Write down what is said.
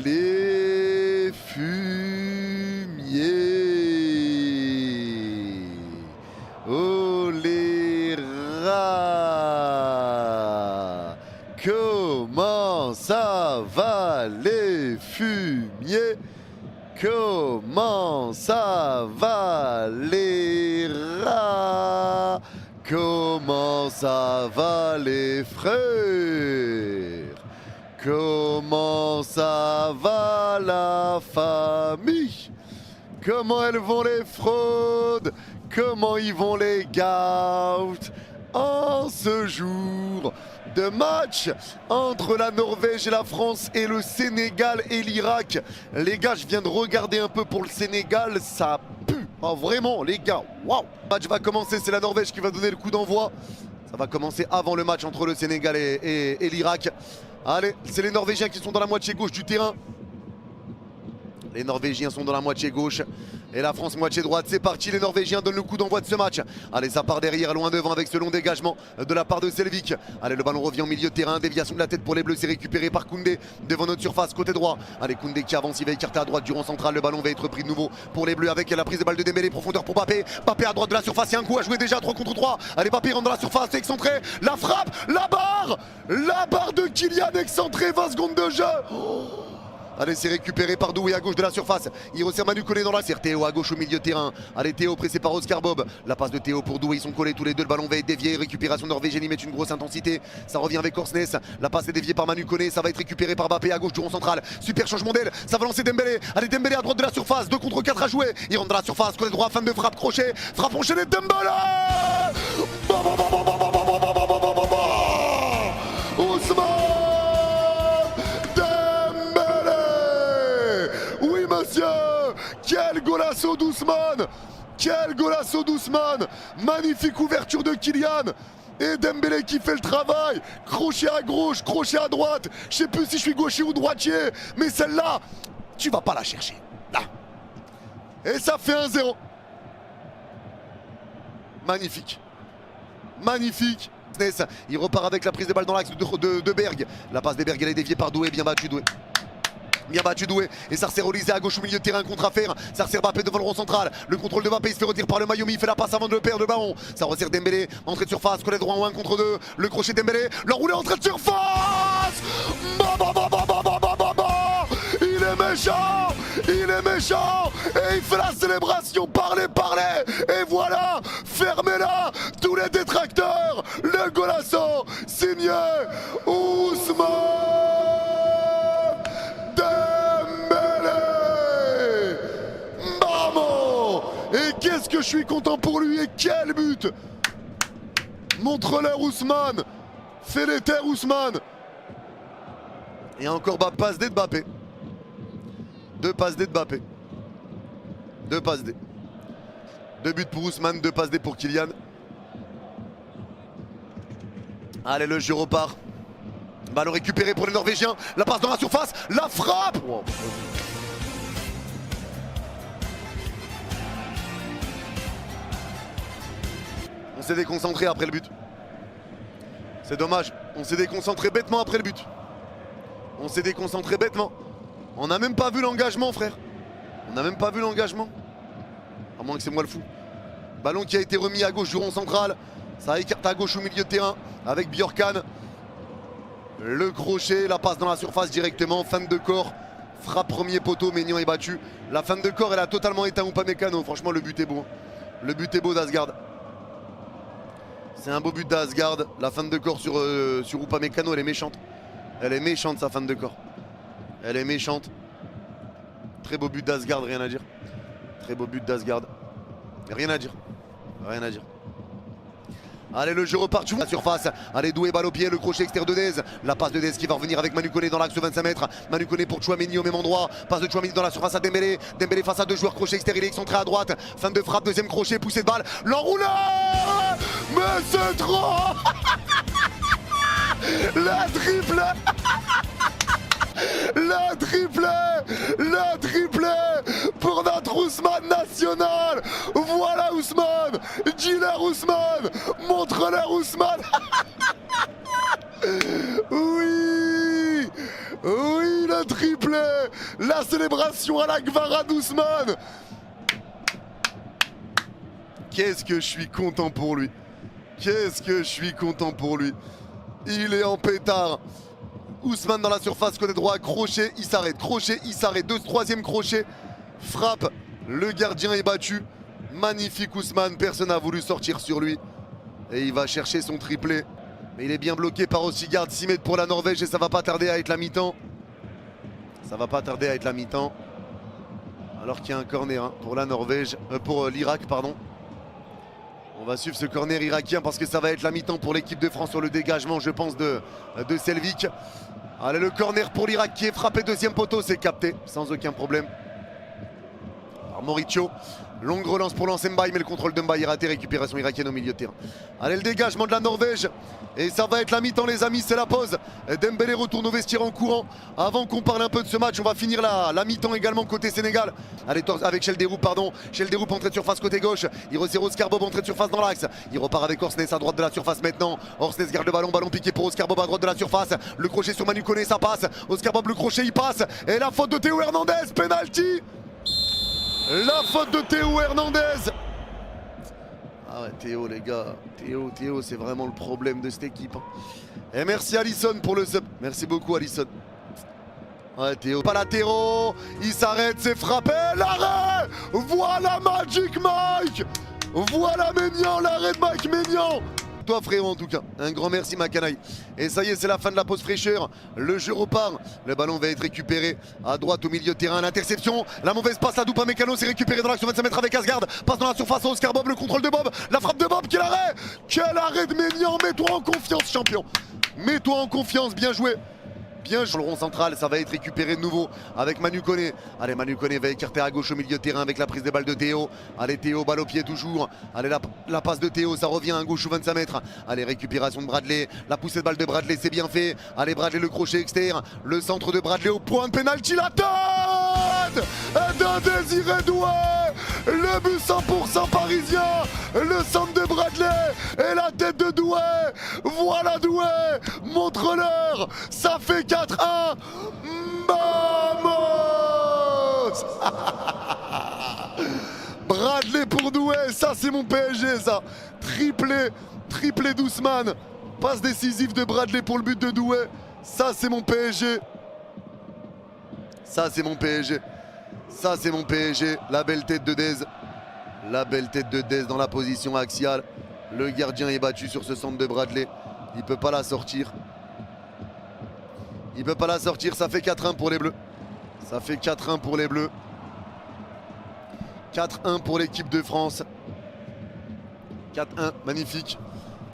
les fumiers, oh les rats, comment ça va les fumiers, comment ça va les rats, comment ça va les frères, comment ça va la famille, comment elles vont les fraudes, comment ils vont les gouts en ce jour de match entre la Norvège et la France et le Sénégal et l'Irak. Les gars, je viens de regarder un peu pour le Sénégal, ça pue. Oh, vraiment, les gars, waouh. Le match va commencer, c'est la Norvège qui va donner le coup d'envoi. Ça va commencer avant le match entre le Sénégal et l'Irak. Allez, c'est les Norvégiens qui sont dans la moitié gauche du terrain. Les Norvégiens sont dans la moitié gauche et la France moitié droite. C'est parti, les Norvégiens donnent le coup d'envoi de ce match. Allez, ça part derrière, loin devant avec ce long dégagement de la part de Selvik. Allez, le ballon revient au milieu de terrain. Déviation de la tête pour les Bleus, c'est récupéré par Koundé devant notre surface, côté droit. Allez, Koundé qui avance, il va écarter à droite du rond central. Le ballon va être pris de nouveau pour les Bleus avec la prise de balle de Dembélé. Profondeur pour Mbappé. Mbappé à droite de la surface, il y a un coup à jouer déjà, 3 contre 3. Allez, Mbappé rentre dans la surface, excentré. La frappe, la barre de Kylian excentré, 20 secondes de jeu. Allez, c'est récupéré par Doué à gauche de la surface. Il resserre Manu Koné dans la serre. Théo à gauche au milieu de terrain. Allez, Théo pressé par Oscar Bob. La passe de Théo pour Doué. Ils sont collés tous les deux. Le ballon va être dévié. Récupération norvégienne. Ils mettent une grosse intensité. Ça revient avec Korsnes. La passe est déviée par Manu Koné. Ça va être récupéré par Mbappé à gauche du rond central. Super changement d'aile. Ça va lancer Dembélé. Allez, Dembélé à droite de la surface. 2 contre 4 à jouer. Il rentre dans la surface. Côté droit. Fin de frappe. Crochet. Frappe enchaînée. Dembélé. Ousmane. Quel golasso d'Ousmane! Quel golasso d'Ousmane! Magnifique ouverture de Kylian! Et Dembélé qui fait le travail! Crochet à gauche, crochet à droite! Je sais plus si je suis gaucher ou droitier, mais celle-là, tu vas pas la chercher. Là! Et ça fait 1-0. Magnifique! Magnifique! Il repart avec la prise de balle dans l'axe de Berg. La passe de Berg, elle est déviée par Doué, bien battu Doué. Bien battu Doué et ça resserre Olysée à gauche au milieu de terrain, contre à faire. Ça resserre Mbappé devant le rond central. Le contrôle de Mbappé, il se fait retirer par le Mayomi. Il fait la passe avant de le perdre le ballon. Ça resserre Dembélé, entrée de surface, collé droit en 1 contre 2. Le crochet Dembélé, l'enroulé entrée de surface. Il est méchant. Il est méchant. Et il fait la célébration. Parlez. Et voilà, fermez-la. Tous les détracteurs. Le golasso signé Ousmane Dembélé. Maman. Et qu'est-ce que je suis content pour lui. Et quel but. Montre-leur Ousmane. Fais les terres Ousmane. Et encore passe D de Mbappé. 2 passes D de Mbappé. 2 passes D. 2 buts pour Ousmane, 2 passes D pour Kylian. Allez, le jeu repart. Ballon récupéré pour les Norvégiens. La passe dans la surface. La frappe. Wow. On s'est déconcentré après le but. C'est dommage. On s'est déconcentré bêtement après le but. On s'est déconcentré bêtement. On n'a même pas vu l'engagement, frère. On n'a même pas vu l'engagement. À moins que c'est moi le fou. Ballon qui a été remis à gauche du rond central. Ça écarte à gauche au milieu de terrain avec Bjorkan. Le crochet, la passe dans la surface directement. Fin de corps. Frappe premier poteau, Maignan est battu. La fin de corps, elle a totalement éteint Upamecano. Franchement, le but est beau. Le but est beau d'Asgard. C'est un beau but d'Asgard. La fin de corps sur Upamecano, elle est méchante. Elle est méchante, sa fin de corps. Elle est méchante. Très beau but d'Asgard, rien à dire. Très beau but d'Asgard. Rien à dire. Rien à dire. Allez, le jeu repart sur la surface. Allez, Doué, balle au pied, le crochet extérieur de Dez. La passe de Dez qui va revenir avec Manu Koné dans l'axe de 25 mètres. Manu Koné pour Tchouaméni au même endroit. Passe de Tchouaméni dans la surface à Dembélé. Dembélé face à 2 joueurs, crochet extérieur, il est excentré à droite. Fin de frappe, deuxième crochet, poussée de balle. L'enrouleur. Mais c'est trop. La triple. Le triplé pour notre Ousmane national. Voilà Ousmane, dis-leur Ousmane, montre-leur Ousmane. Oui, Oui, le triplé. La célébration à la Gvara d'Ousmane. Qu'est-ce que je suis content pour lui. Qu'est-ce que je suis content pour lui. Il est en pétard. Ousmane dans la surface, côté droit, crochet, il s'arrête. Crochet, il s'arrête. Troisième crochet, frappe. Le gardien est battu. Magnifique Ousmane, personne n'a voulu sortir sur lui. Et il va chercher son triplé. Mais il est bien bloqué par Ossigard, 6 mètres pour la Norvège et ça va pas tarder à être la mi-temps. Ça va pas tarder à être la mi-temps. Alors qu'il y a un corner hein, pour la Norvège, pour l'Irak, pardon. On va suivre ce corner irakien parce que ça va être la mi-temps pour l'équipe de France sur le dégagement, je pense, de Selvik. Allez, le corner pour l'Irak qui est frappé, deuxième poteau, c'est capté sans aucun problème par Mauricio. Longue relance pour Lansembaï, mais le contrôle de Mbaye est raté, récupération irakienne au milieu de terrain. Allez, le dégagement de la Norvège. Et ça va être la mi-temps, les amis, c'est la pause. Dembélé retourne au vestiaire en courant. Avant qu'on parle un peu de ce match, on va finir la mi-temps également côté Sénégal. Allez, avec Chelderoup, pardon. Chelderoup entrée de surface côté gauche. Il resserre Oscar Bob, entrée de surface dans l'axe. Il repart avec Orsnes à droite de la surface maintenant. Orsnes garde le ballon, ballon piqué pour Oscar Bob à droite de la surface. Le crochet sur Manu Koné, ça passe. Oscar Bob, le crochet, il passe. Et la faute de Théo Hernandez, penalty. La faute de Théo Hernandez. Ah ouais, Théo les gars, Théo c'est vraiment le problème de cette équipe. Et merci Alisson pour le sub. Merci beaucoup Alisson. Ouais Théo, pas latéraux, il s'arrête, c'est frappé, l'arrêt. Voilà Magic Mike. Voilà Maignan, l'arrêt de Mike Maignan. Toi frérot en tout cas, un grand merci ma canaille. Et ça y est, c'est la fin de la pause fraîcheur. Le jeu repart, le ballon va être récupéré à droite au milieu de terrain, l'interception, la mauvaise passe à Doupa Mécano, c'est récupéré dans l'action 25 mètres avec Asgard, passe dans la surface à Oscar Bob, le contrôle de Bob, la frappe de Bob, quel arrêt de Maignan, mets-toi en confiance champion. Mets-toi en confiance, bien joué. Bien sur le rond central, ça va être récupéré de nouveau avec Manu Koné. Allez, Manu Koné va écarter à gauche au milieu de terrain avec la prise des balles de Théo. Allez, Théo, balle au pied toujours. Allez, la passe de Théo, ça revient à gauche ou 25 mètres. Allez, récupération de Bradley. La poussée de balle de Bradley, c'est bien fait. Allez, Bradley, le crochet externe. Le centre de Bradley au point de pénalty, la tête d'un Désiré Doué. Le but 100% parisien. Le centre de Bradley et la tête de Doué. Voilà Doué. Montre-leur. Ça fait 4-1. Vamos. Bradley pour Doué, ça c'est mon PSG ça. Triplé d'Ousmane. Passe décisive de Bradley pour le but de Doué. Ça c'est mon PSG. Ça c'est mon PSG. Ça c'est mon PSG. La belle tête de Dez. La belle tête de Dez dans la position axiale. Le gardien est battu sur ce centre de Bradley. Il ne peut pas la sortir. Il ne peut pas la sortir, ça fait 4-1 pour les Bleus. Ça fait 4-1 pour les Bleus. 4-1 pour l'équipe de France. 4-1, magnifique.